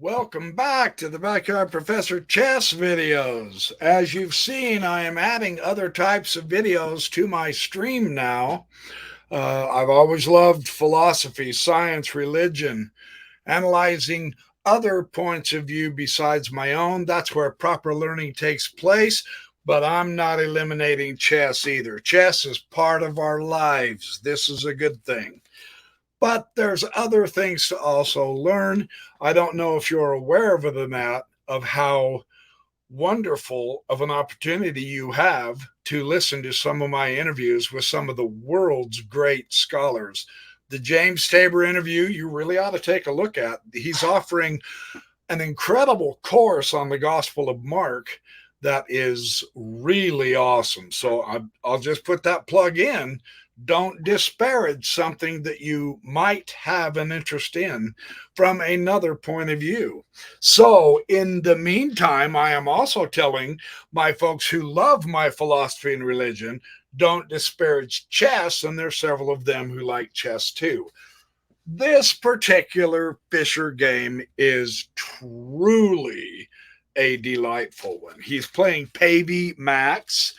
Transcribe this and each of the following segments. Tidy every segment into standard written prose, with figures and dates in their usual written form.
Welcome back to the Backyard Professor Chess videos. As you've seen, I am adding other types of videos to my stream now. I've always loved philosophy, science, religion, analyzing other points of view besides my own. That's where proper learning takes place. But I'm not eliminating chess either. Chess is part of our lives. This is a good thing. But there's other things to also learn. I don't know if you're aware of that, of how wonderful of an opportunity you have to listen to some of my interviews with some of the world's great scholars. The James Tabor interview, you really ought to take a look at. He's offering an incredible course on the Gospel of Mark that is really awesome. So I'll just put that plug in. Don't disparage something that you might have an interest in from another point of view. So in the meantime, I am also telling my folks who love my philosophy and religion, don't disparage chess, and there's several of them who like chess too. This particular Fischer game is truly a delightful one. He's playing Pavey Max.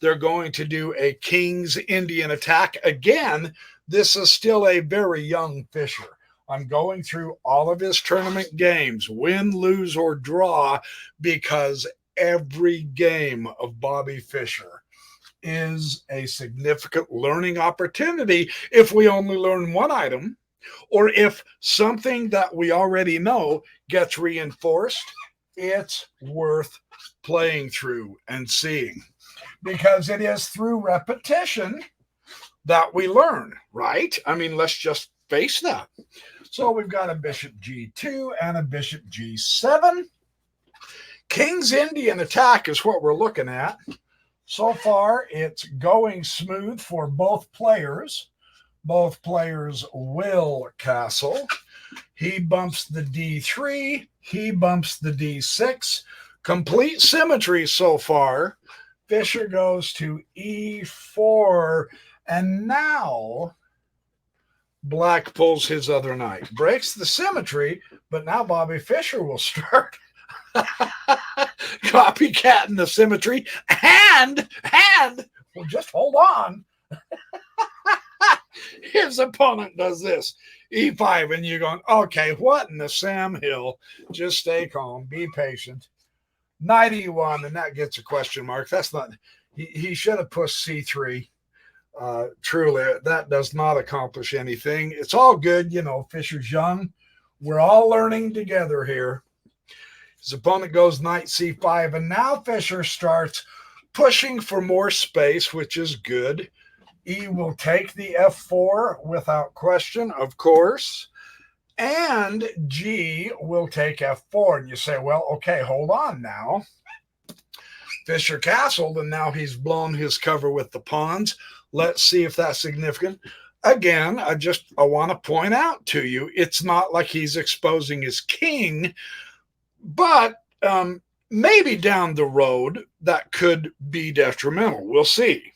They're going to do a King's Indian attack. Again, this is still a very young Fischer. I'm going through all of his tournament games, win, lose, or draw, because every game of Bobby Fischer is a significant learning opportunity if we only learn one item, or if something that we already know gets reinforced. It's worth playing through and seeing, because it is through repetition that we learn, right? I mean, let's just face that. So we've got a bishop g2 and a bishop g7. King's Indian attack is what we're looking at. So far, it's going smooth for both players. Both players will castle. He bumps the d3. He bumps the d6. Complete symmetry so far. Fischer goes to e4, and now Black pulls his other knight. Breaks the symmetry, but now Bobby Fischer will start copycatting the symmetry, and well, just hold on. His opponent does this, e5, and you're going, okay, what in the Sam Hill? Just stay calm, be patient. Knight e1, and that gets a question mark. That's not, he should have pushed c3. Truly, that does not accomplish anything. It's all good, you know, Fischer's young. We're all learning together here. His opponent goes knight c5, and now Fischer starts pushing for more space, which is good. E will take the f4 without question, of course. And G will take f4. And you say, well, okay, hold on now. Fischer castled, and now he's blown his cover with the pawns. Let's see if that's significant. Again, I want to point out to you, it's not like he's exposing his king, but maybe down the road that could be detrimental. We'll see.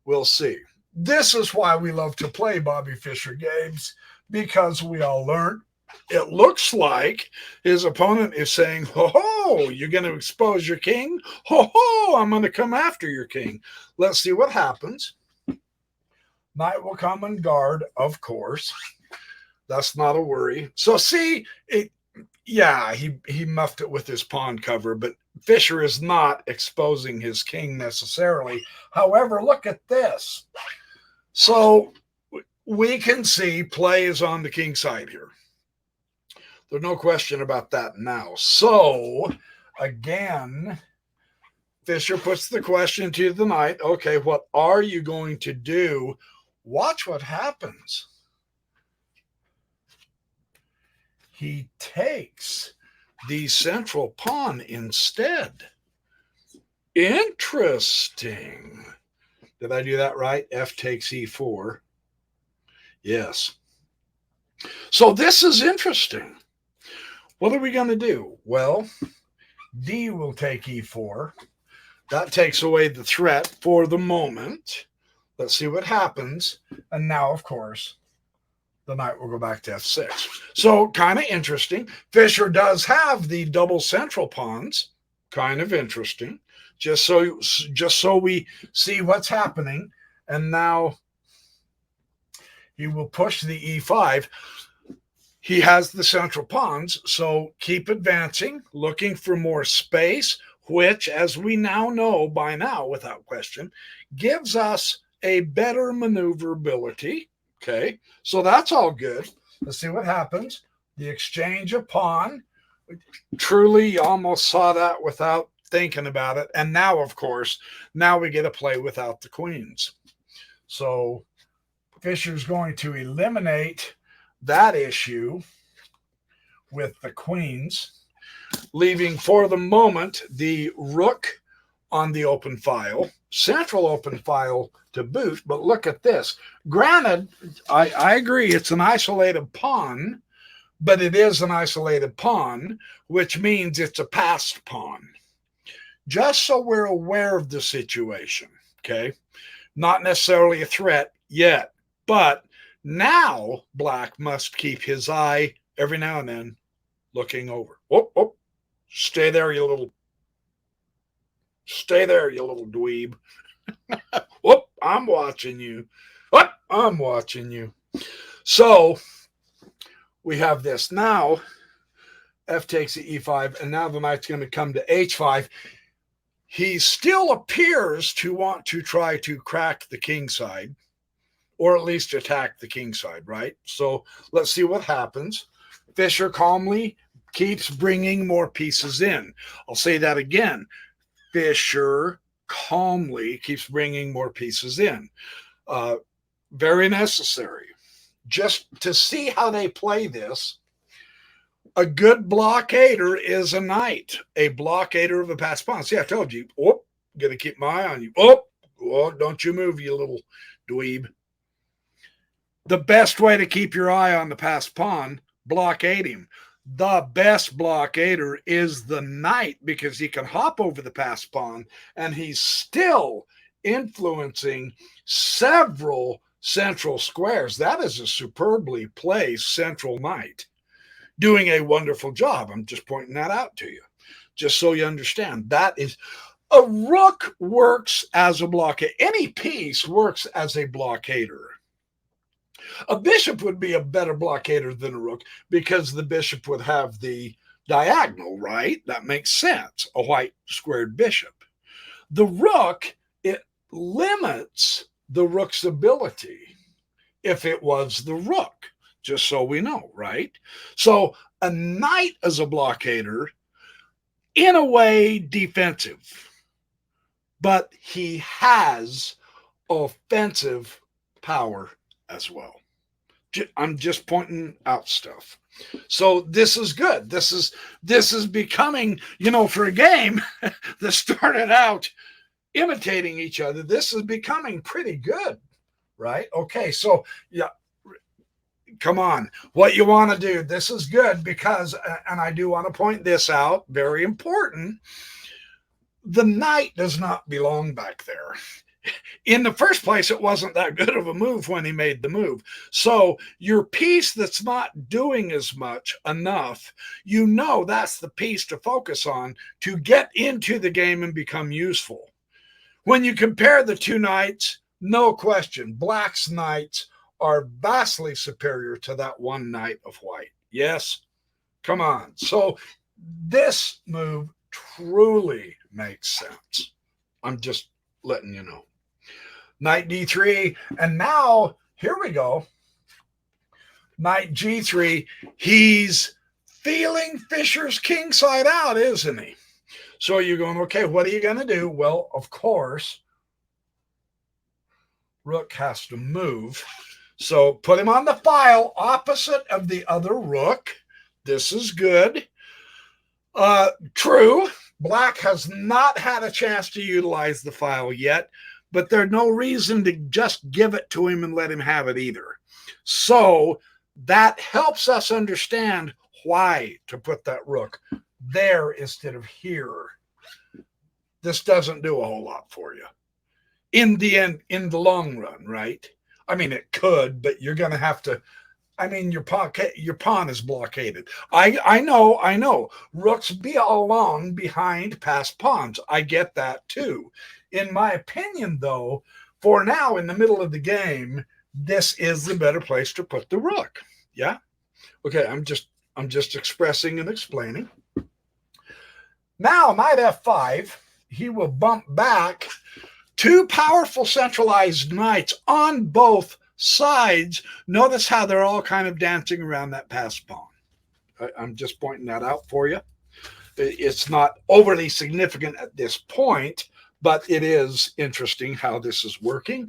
We'll see. This is why we love to play Bobby Fischer games, because we all learn. It looks like his opponent is saying, ho, you're going to expose your king? Ho, I'm going to come after your king. Let's see what happens. Knight will come and guard, of course. That's not a worry. So see, he muffed it with his pawn cover, but Fischer is not exposing his king necessarily. However, look at this. So we can see play is on the king side here. There's no question about that now. So again, Fischer puts the question to the knight. Okay, what are you going to do? Watch what happens. He takes the central pawn instead. Interesting. Did I do that right? F takes e4. Yes. So this is interesting. What are we going to do? Well, D will take e4. That takes away the threat for the moment. Let's see what happens. And now, of course, the knight will go back to f6. So kind of interesting. Fischer does have the double central pawns. Kind of interesting. Just so we see what's happening. And now he will push the e5. He has the central pawns, so keep advancing, looking for more space, which, as we now know by now, without question, gives us a better maneuverability. Okay, so that's all good. Let's see what happens. The exchange of pawn. Truly almost saw that without thinking about it. And now, of course, now we get to play without the queens. So Fischer's going to eliminate that issue with the queens, leaving for the moment the rook on the open file, central open file to boot. But look at this. Granted, I agree it's an isolated pawn, but it is an isolated pawn, which means it's a passed pawn. Just so we're aware of the situation, okay? Not necessarily a threat yet, but now Black must keep his eye every now and then looking over. Oh, stay there, you little dweeb. Whoop, I'm watching you. What? I'm watching you. So we have this now. F takes the e5, and now the knight's going to come to h5. He still appears to want to try to crack the king side, or at least attack the king side, right? So let's see what happens. Fischer calmly keeps bringing more pieces in. I'll say that again. Fischer calmly keeps bringing more pieces in. Very necessary. Just to see how they play this, a good blockader is a knight, a blockader of a passed pawn. See, I told you, gonna keep my eye on you. Don't you move, you little dweeb. The best way to keep your eye on the passed pawn, blockade him. The best blockader is the knight because he can hop over the passed pawn and he's still influencing several central squares. That is a superbly placed central knight doing a wonderful job. I'm just pointing that out to you, just so you understand. That is, a rook works as a blockade. Any piece works as a blockader. A bishop would be a better blockader than a rook because the bishop would have the diagonal, right? That makes sense, a white squared bishop. The rook, it limits the rook's ability if it was the rook, just so we know, right? So a knight as a blockader, in a way, defensive, but he has offensive power as well. I'm just pointing out stuff. So this is good. This is becoming, for a game that started out imitating each other, this is becoming pretty good, right? Okay, so yeah, come on. What you want to do, this is good because, and I do want to point this out, very important, the knight does not belong back there. In the first place, it wasn't that good of a move when he made the move. So your piece that's not doing as much enough, that's the piece to focus on to get into the game and become useful. When you compare the two knights, no question, Black's knights are vastly superior to that one knight of white. Yes, come on. So this move truly makes sense. I'm just letting you know. Knight d3, and now here we go. Knight g3. He's feeling Fischer's king side out, isn't he? So you're going, okay, what are you going to do? Well, of course, rook has to move. So put him on the file opposite of the other rook. This is good. True, Black has not had a chance to utilize the file yet, but there's no reason to just give it to him and let him have it either. So that helps us understand why to put that rook there instead of here. This doesn't do a whole lot for you in the end, in the long run, right? I mean, it could, but you're going to have to, I mean, your pawn is blockaded. I know. Rooks be along behind past pawns. I get that too. In my opinion, though, for now in the middle of the game, this is the better place to put the rook. Yeah. Okay. I'm just expressing and explaining. Now, knight f5, he will bump back two powerful centralized knights on both sides. Notice how they're all kind of dancing around that passed pawn. I'm just pointing that out for you. It's not overly significant at this point, but it is interesting how this is working.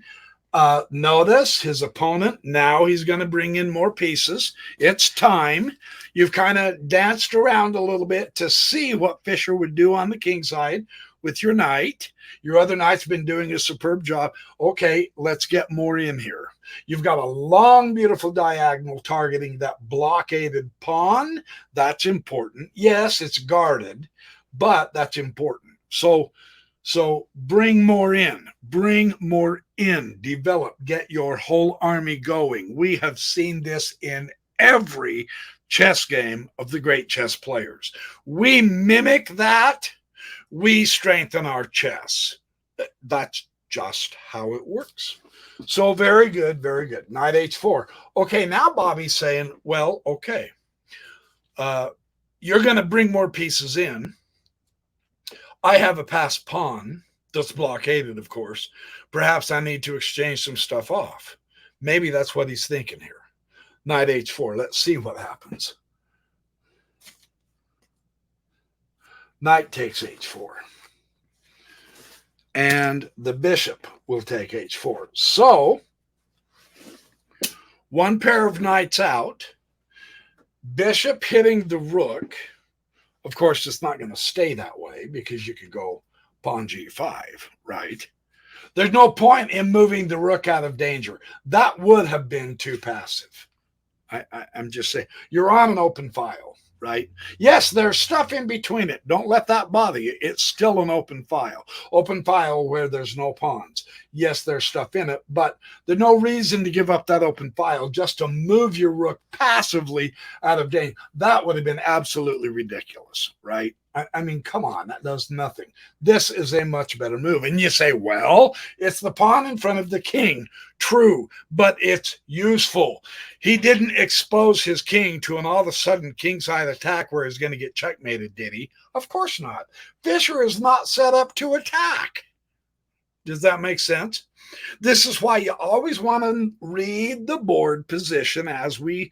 Notice his opponent, now he's going to bring in more pieces. It's time. You've kind of danced around a little bit to see what Fischer would do on the king side with your knight. Your other knight's been doing a superb job. Okay, let's get more in here. You've got a long, beautiful diagonal targeting that blockaded pawn. That's important. Yes, it's guarded, but that's important. So bring more in, develop, get your whole army going. We have seen this in every chess game of the great chess players. We mimic that. We strengthen our chess. That's just how it works. So very good, very good. Knight h4. Okay, now Bobby's saying, well, okay, you're going to bring more pieces in. I have a passed pawn that's blockaded, of course. Perhaps I need to exchange some stuff off. Maybe that's what he's thinking here. Knight h4. Let's see what happens. Knight takes h4. And the bishop will take h4. So, one pair of knights out. Bishop hitting the rook. Of course, it's not going to stay that way because you could go pawn g5, right? There's no point in moving the rook out of danger. That would have been too passive. I'm just saying, you're on an open file, right? Yes, there's stuff in between it. Don't let that bother you. It's still an open file. Open file where there's no pawns. Yes, there's stuff in it, but there's no reason to give up that open file just to move your rook passively out of danger. That would have been absolutely ridiculous, right? I mean, come on, that does nothing. This is a much better move. And you say, well, it's the pawn in front of the king. True, but it's useful. He didn't expose his king to an all of a sudden kingside attack where he's going to get checkmated, did he? Of course not. Fischer is not set up to attack. Does that make sense? This is why you always want to read the board position as we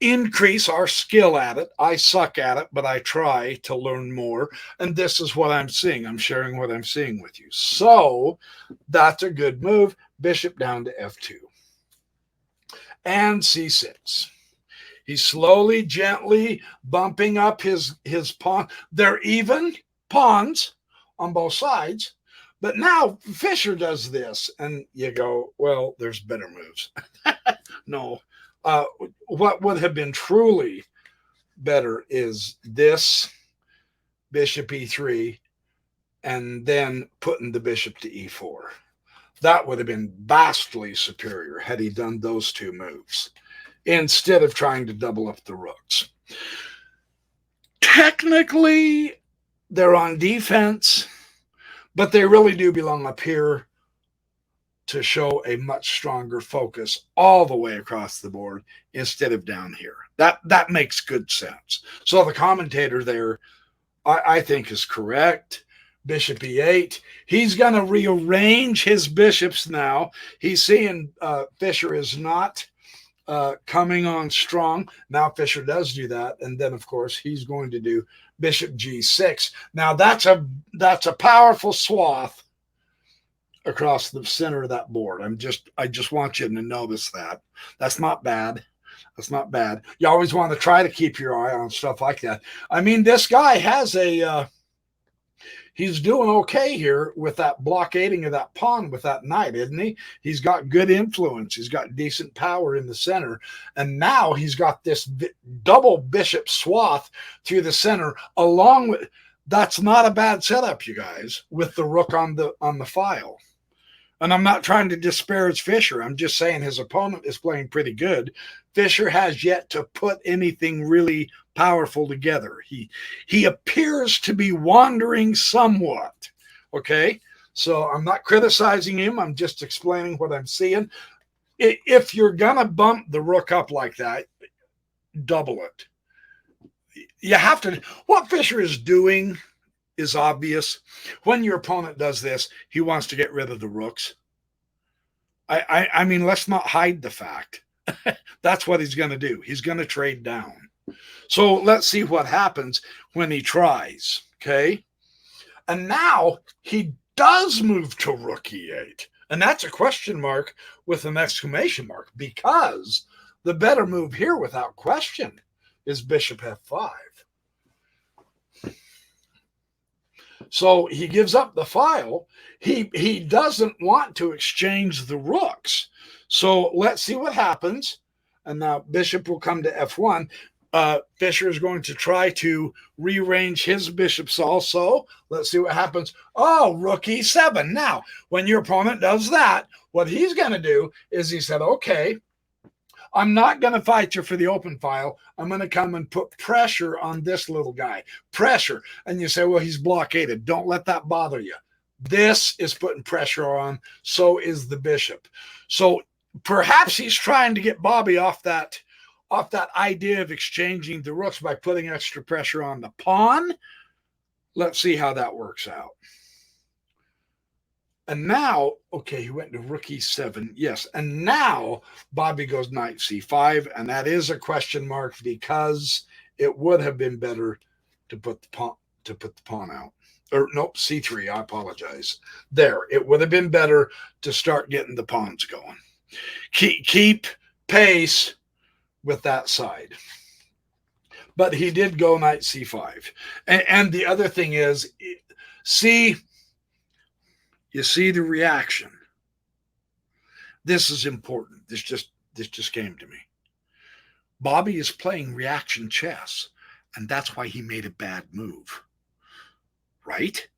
increase our skill at it. I suck at it, but I try to learn more. And this is what I'm seeing. I'm sharing what I'm seeing with you. So that's a good move. Bishop down to f2. And c6. He's slowly, gently bumping up his pawn. They're even pawns on both sides. But now Fischer does this. And you go, well, there's better moves. No. What would have been truly better is this bishop e3 and then putting the bishop to e4. That would have been vastly superior had he done those two moves instead of trying to double up the rooks. Technically, they're on defense, but they really do belong up here to show a much stronger focus all the way across the board instead of down here. That makes good sense. So the commentator there, I think, is correct. Bishop e8. He's going to rearrange his bishops now. He's seeing Fischer is not coming on strong. Now Fischer does do that. And then, of course, he's going to do bishop g6. Now that's a powerful swath across the center of that board. I just want you to notice that. That's not bad. That's not bad. You always want to try to keep your eye on stuff like that. I mean, this guy has he's doing okay here with that blockading of that pawn with that knight, isn't he? He's got good influence. He's got decent power in the center. And now he's got this double bishop swath through the center along with, that's not a bad setup, you guys, with the rook on the file. And I'm not trying to disparage Fischer. I'm just saying his opponent is playing pretty good. Fischer has yet to put anything really powerful together. He appears to be wandering somewhat. Okay? So I'm not criticizing him. I'm just explaining what I'm seeing. If you're going to bump the rook up like that, double it. You have to. What Fischer is doing is obvious. When your opponent does this, he wants to get rid of the rooks. I mean, let's not hide the fact. That's what he's going to do. He's going to trade down. So let's see what happens when he tries. Okay. And now he does move to rook e8. And that's a question mark with an exclamation mark, because the better move here without question is bishop f5. So he gives up the file. He doesn't want to exchange the rooks. So let's see what happens. And now bishop will come to f1. Fischer is going to try to rearrange his bishops also. Let's see what happens. Oh, rook e7. Now, when your opponent does that, what he's going to do is he said, okay, I'm not going to fight you for the open file. I'm going to come and put pressure on this little guy. Pressure. And you say, well, he's blockaded. Don't let that bother you. This is putting pressure on. So is the bishop. So perhaps he's trying to get Bobby off that idea of exchanging the rooks by putting extra pressure on the pawn. Let's see how that works out. And now, okay, he went to rook e7. Yes. And now Bobby goes knight c5. And that is a question mark, because it would have been better to put the pawn out. Or nope, c3. I apologize. There. It would have been better to start getting the pawns going. Keep pace with that side. But he did go knight c5. And the other thing is, you see the reaction. This is important. This just came to me. Bobby is playing reaction chess, and that's why he made a bad move. Right?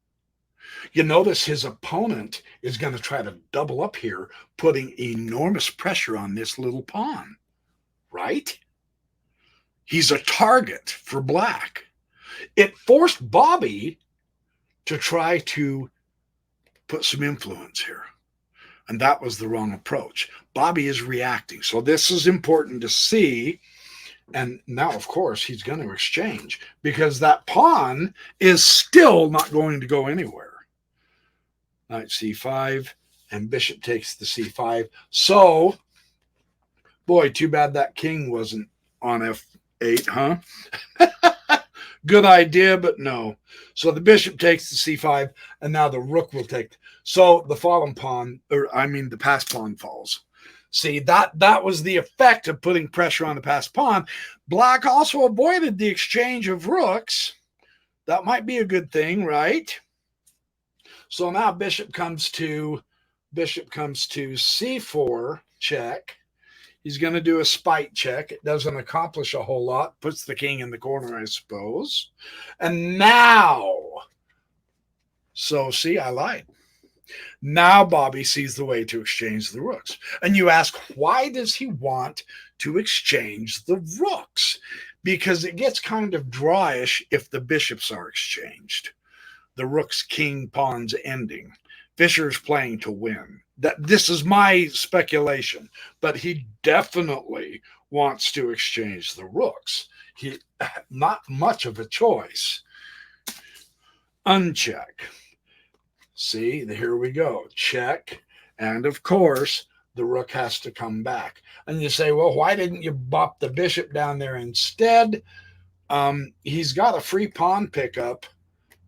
You notice his opponent is going to try to double up here, putting enormous pressure on this little pawn. Right? He's a target for black. It forced Bobby to try to put some influence here. And that was the wrong approach. Bobby is reacting. So this is important to see. And now, of course, he's going to exchange, because that pawn is still not going to go anywhere. Knight c5, and bishop takes the c5. So, boy, too bad that king wasn't on f8, huh? Good idea, but no. So the bishop takes the c5, and now the rook will take. So the fallen pawn, the passed pawn falls. See, that was the effect of putting pressure on the passed pawn. Black also avoided the exchange of rooks. That might be a good thing, right? So now bishop comes to c4 check. He's going to do a spite check. It doesn't accomplish a whole lot. Puts the king in the corner, I suppose. And now, so see, I lied. Now Bobby sees the way to exchange the rooks. And you ask, why does he want to exchange the rooks? Because it gets kind of dryish if the bishops are exchanged. The rooks, king, pawns ending. Fischer's playing to win. This is my speculation, but he definitely wants to exchange the rooks. He not much of a choice. Uncheck. See, here we go. Check. And of course, the rook has to come back. And you say, well, why didn't you bop the bishop down there instead? He's got a free pawn pickup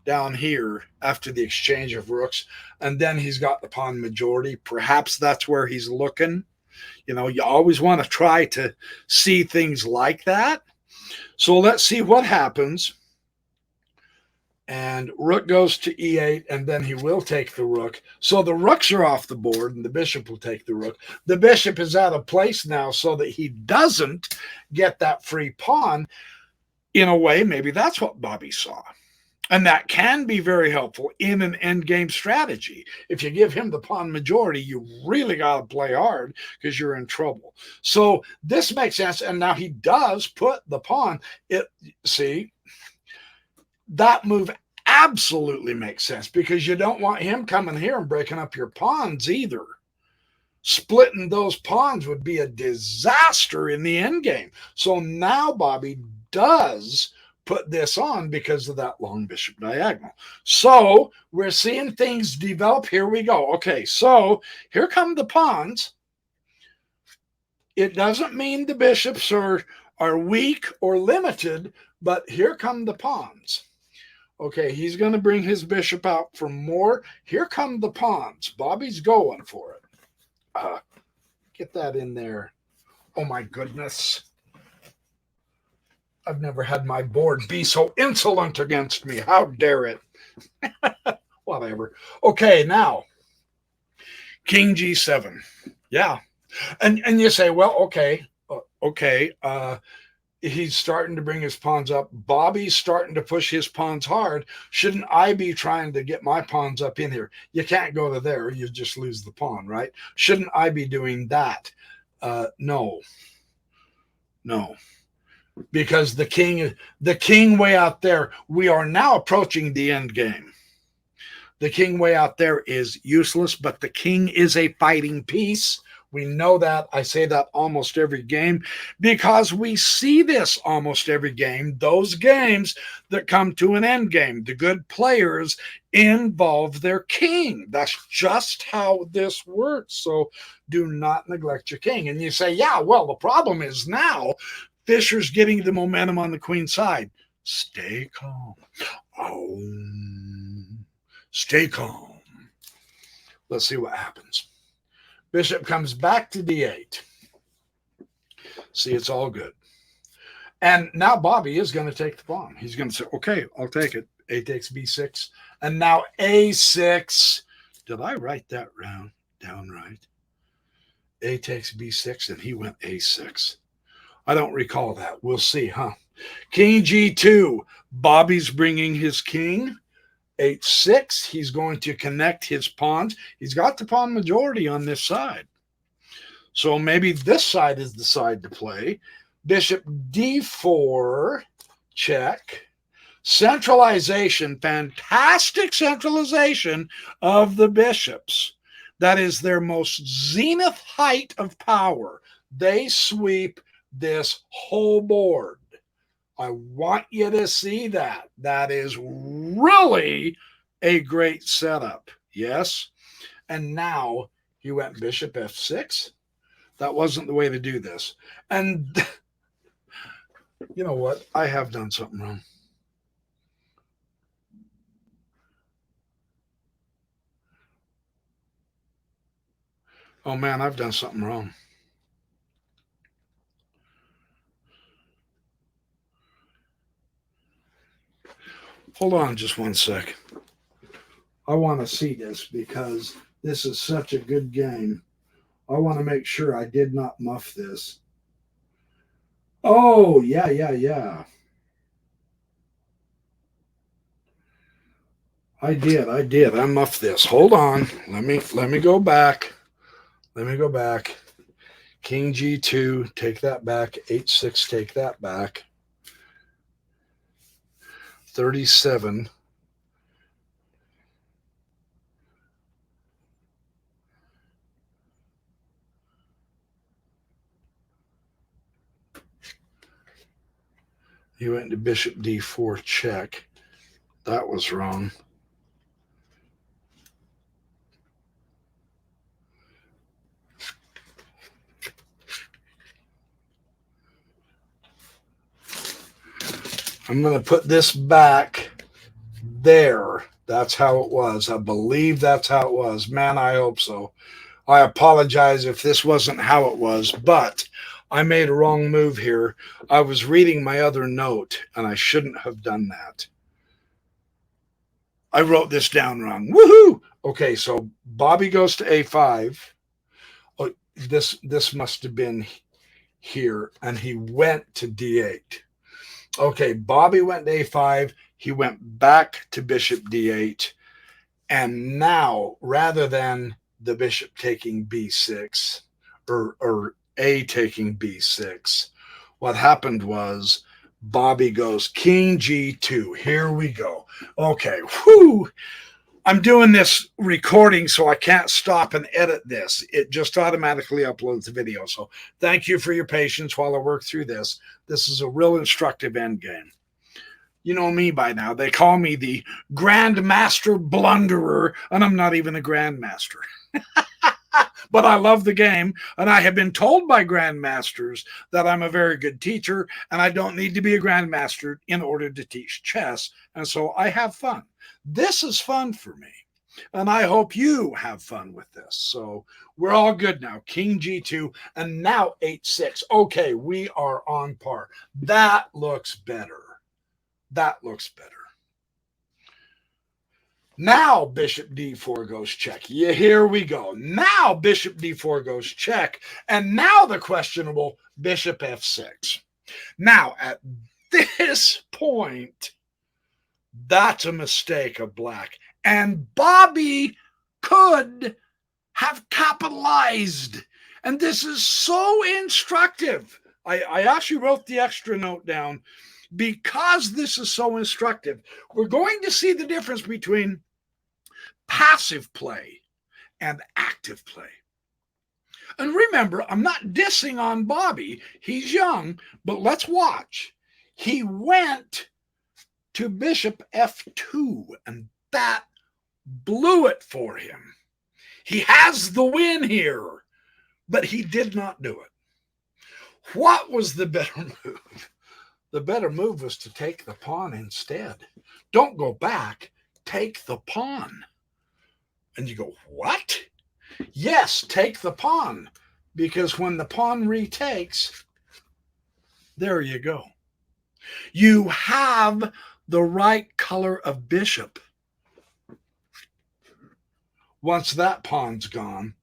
down here after the exchange of rooks, and then he's got the pawn majority. Perhaps that's where he's looking. You know, you always want to try to see things like that. So let's see what happens. And rook goes to e8, and then he will take the rook. So the rooks are off the board, and the bishop will take the rook. The bishop is out of place now so that he doesn't get that free pawn. In a way, maybe that's what Bobby saw. And that can be very helpful in an endgame strategy. If you give him the pawn majority, you really got to play hard because you're in trouble. So this makes sense. And now he does put the pawn. See, that move absolutely makes sense because you don't want him coming here and breaking up your pawns either. Splitting those pawns would be a disaster in the endgame. So now Bobby does put this on because of that long bishop diagonal. So we're seeing things develop. Here we go. Okay, so here come the pawns. It doesn't mean the bishops are weak or limited, but here come the pawns. Okay, he's going to bring his bishop out for more. Here come the pawns. Bobby's going for it. Get that in there. Oh my goodness. I've never had my board be so insolent against me. How dare it? Whatever. Okay, now, King G7. Yeah. And you say, well, okay. He's starting to bring his pawns up. Bobby's starting to push his pawns hard. Shouldn't I be trying to get my pawns up in here? You can't go to there. You just lose the pawn, right? Shouldn't I be doing that? No. Because the king way out there, we are now approaching the end game. The king way out there is useless, but the king is a fighting piece. We know that. I say that almost every game because we see this almost every game. Those games that come to an end game, the good players involve their king. That's just how this works. So do not neglect your king. And you say, yeah, well, the problem is now Fischer's getting the momentum on the queen side. Stay calm. Oh, stay calm. Let's see what happens. Bishop comes back to d8. See, it's all good. And now Bobby is going to take the pawn. He's going to say, okay, I'll take it. A takes b6. And now a6. Did I write that down right? A takes b6, and he went a6. I don't recall that. We'll see, huh? King g2. Bobby's bringing his king. H6, he's going to connect his pawns. He's got the pawn majority on this side. So maybe this side is the side to play. Bishop d4, check. Centralization, fantastic centralization of the bishops. That is their most zenith height of power. They sweep this whole board. I want you to see that. That is really a great setup. Yes. And now he went bishop f6. That wasn't the way to do this. And you know what? I have done something wrong. Oh man, I've done something wrong. Hold on just one sec. I want to see this because this is such a good game. I want to make sure I did not muff this. Oh, yeah. I did. I muffed this. Hold on. Let me go back. King G2, take that back. H6, take that back. 37. He went to bishop d4, check. That was wrong. I'm going to put this back there. That's how it was. I believe that's how it was. Man, I hope so. I apologize if this wasn't how it was, but I made a wrong move here. I was reading my other note, and I shouldn't have done that. I wrote this down wrong. Woohoo! Okay, so Bobby goes to a5. Oh, this must have been here, and he went to d8. Okay, Bobby went to a5. he went back to bishop d8, and now rather than the bishop taking b6 or a taking b6, what happened was Bobby goes king g2. Here we go. Okay, whew. I'm doing this recording, so I can't stop and edit this. It just automatically uploads the video. So thank you for your patience while I work through this. This is a real instructive endgame. You know me by now. They call me the Grandmaster Blunderer, and I'm not even a Grandmaster. But I love the game, and I have been told by Grandmasters that I'm a very good teacher, and I don't need to be a Grandmaster in order to teach chess. And so I have fun. This is fun for me, and I hope you have fun with this. So we're all good now. King g2, and now 8-6. Okay, we are on par. That looks better. That looks better. Now bishop d4 goes check. Yeah, here we go. Now bishop d4 goes check. And now the questionable bishop f6. Now at this point, that's a mistake of black. And Bobby could have capitalized. And this is so instructive. I actually wrote the extra note down because this is so instructive. We're going to see the difference between passive play and active play. And remember, I'm not dissing on Bobby. He's young, but let's watch. He went to bishop f2, and that blew it for him. He has the win here, but he did not do it. What was the better move? The better move was to take the pawn instead. Don't go back, take the pawn. And you go, what? Yes, take the pawn, because when the pawn retakes, there you go. You have the right color of bishop. Once that pawn's gone,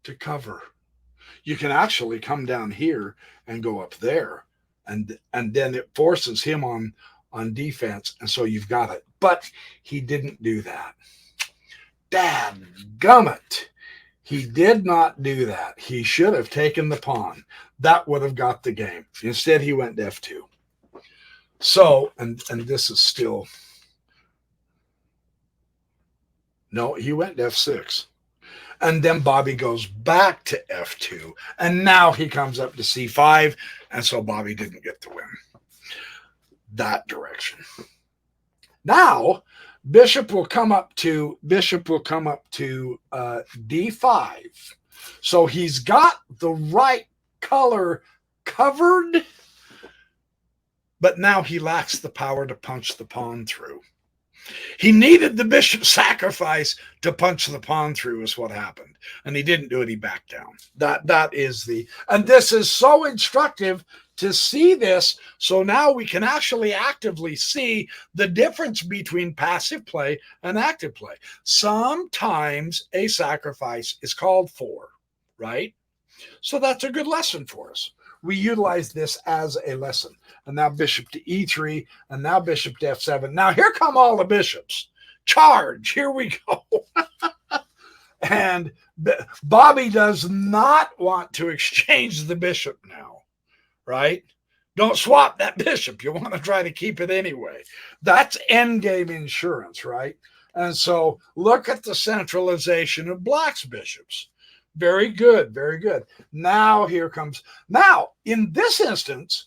to cover. You can actually come down here and go up there, and then it forces him on defense, and so you've got it. But he didn't do that. Dadgummit. He did not do that. He should have taken the pawn. That would have got the game. Instead, he went to f2. So, and this is still... No, he went to f6. And then Bobby goes back to f2. And now he comes up to c5. And so Bobby didn't get the win. That direction. Now, bishop will come up to d5. So he's got the right color covered, but now he lacks the power to punch the pawn through. He needed the bishop sacrifice to punch the pawn through is what happened. And he didn't do it. He backed down. That is the... And this is so instructive to see this. So now we can actually actively see the difference between passive play and active play. Sometimes a sacrifice is called for, right? So that's a good lesson for us. We utilize this as a lesson. And now bishop to e3, and now bishop to f7. Now here come all the bishops. Charge, here we go. And Bobby does not want to exchange the bishop now, right? Don't swap that bishop. You want to try to keep it anyway. That's endgame insurance, right? And so look at the centralization of black's bishops. Very good, very good. Now here comes... Now, in this instance,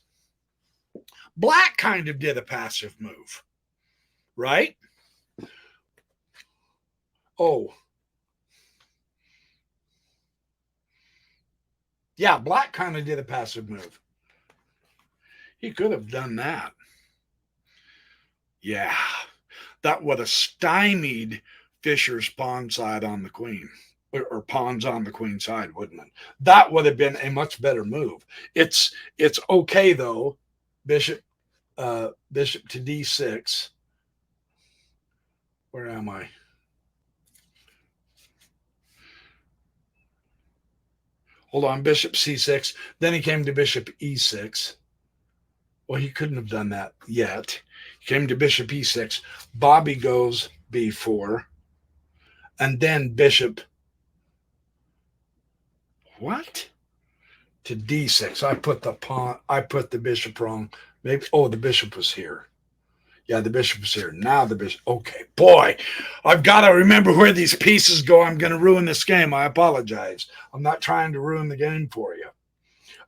black kind of did a passive move, right? Oh. Yeah, black kind of did a passive move. He could have done that. Yeah, that would have stymied Fischer's pawn side on the queen. Or pawns on the queen side, wouldn't it? That would have been a much better move. It's okay, though. Bishop to d6. Where am I? Hold on, bishop c6. Then he came to bishop e6. Well, he couldn't have done that yet. He came to bishop e6. Bobby goes b4. And then bishop. What? To d6. I put the bishop wrong. Maybe, oh, the bishop was here. Yeah, the bishop is here. Now the bishop. Okay, boy, I've got to remember where these pieces go. I'm going to ruin this game. I apologize. I'm not trying to ruin the game for you.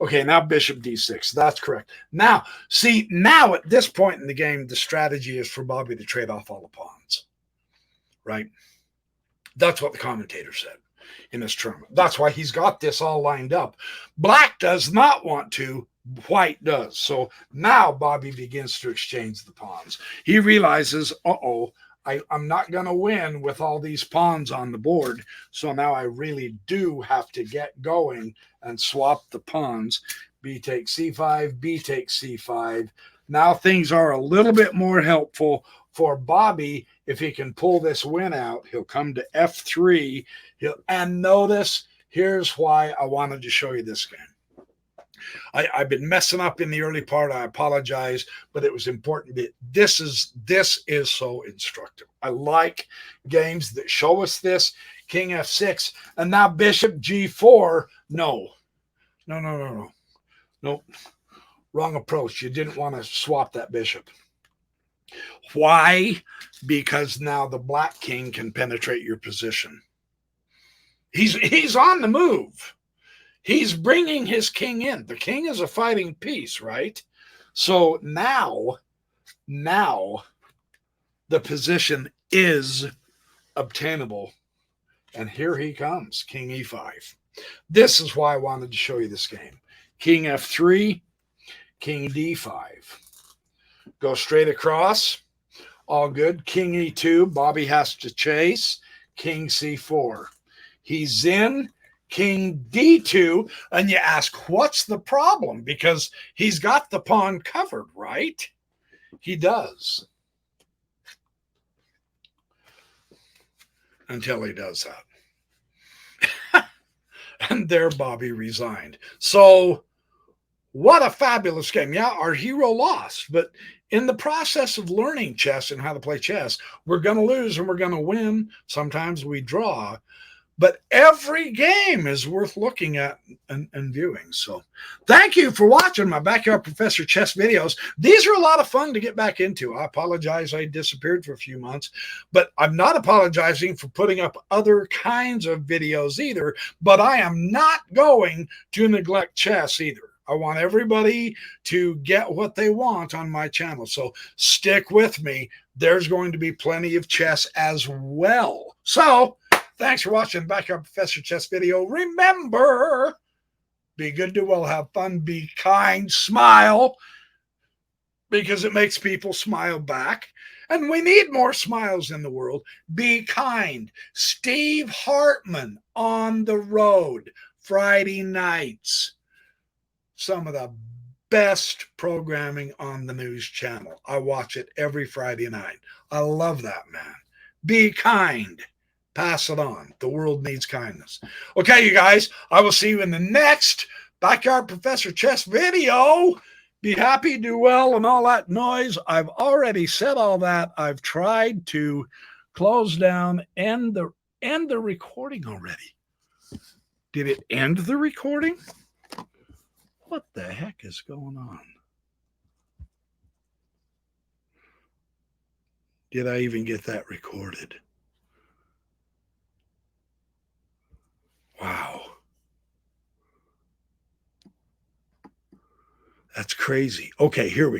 Okay, now bishop d6. That's correct. Now, see, now at this point in the game, the strategy is for Bobby to trade off all the pawns, right? That's what the commentator said in this tournament. That's why he's got this all lined up. Black does not want to. White does. So now Bobby begins to exchange the pawns. He realizes, I'm not going to win with all these pawns on the board. So now I really do have to get going and swap the pawns. B takes c5, B takes c5. Now things are a little bit more helpful for Bobby. If he can pull this win out, he'll come to f3. And notice, here's why I wanted to show you this game. I've been messing up in the early part. I apologize, but it was important. This is so instructive. I like games that show us this. King f6, and now bishop g4. No. Wrong approach. You didn't want to swap that bishop. Why? Because now the black king can penetrate your position. He's on the move. He's bringing his king in. The king is a fighting piece, right? So now the position is obtainable. And here he comes, king e5. This is why I wanted to show you this game. King f3, king d5. Go straight across. All good. King e2. Bobby has to chase. King c4. He's in. King d2, and you ask, what's the problem? Because he's got the pawn covered, right? He does. Until he does that. And there Bobby resigned. So what a fabulous game. Yeah, our hero lost, but in the process of learning chess and how to play chess, we're going to lose and we're going to win. Sometimes we draw. But every game is worth looking at and viewing. So thank you for watching my Backyard Professor Chess videos. These are a lot of fun to get back into. I apologize I disappeared for a few months, but I'm not apologizing for putting up other kinds of videos either, but I am not going to neglect chess either. I want everybody to get what they want on my channel. So stick with me. There's going to be plenty of chess as well. So thanks for watching the Backyard Professor Chess video. Remember, be good, do well, have fun, be kind, smile, because it makes people smile back. And we need more smiles in the world. Be kind. Steve Hartman on the road, Friday nights. Some of the best programming on the news channel. I watch it every Friday night. I love that man. Be kind. Pass it on. The world needs kindness. Okay, you guys, I will see you in the next Backyard Professor Chess video. Be happy, do well, and all that noise. I've already said all that. I've tried to close down, end the recording already. Did it end the recording? What the heck is going on? Did I even get that recorded? Wow. That's crazy. Okay, here we go.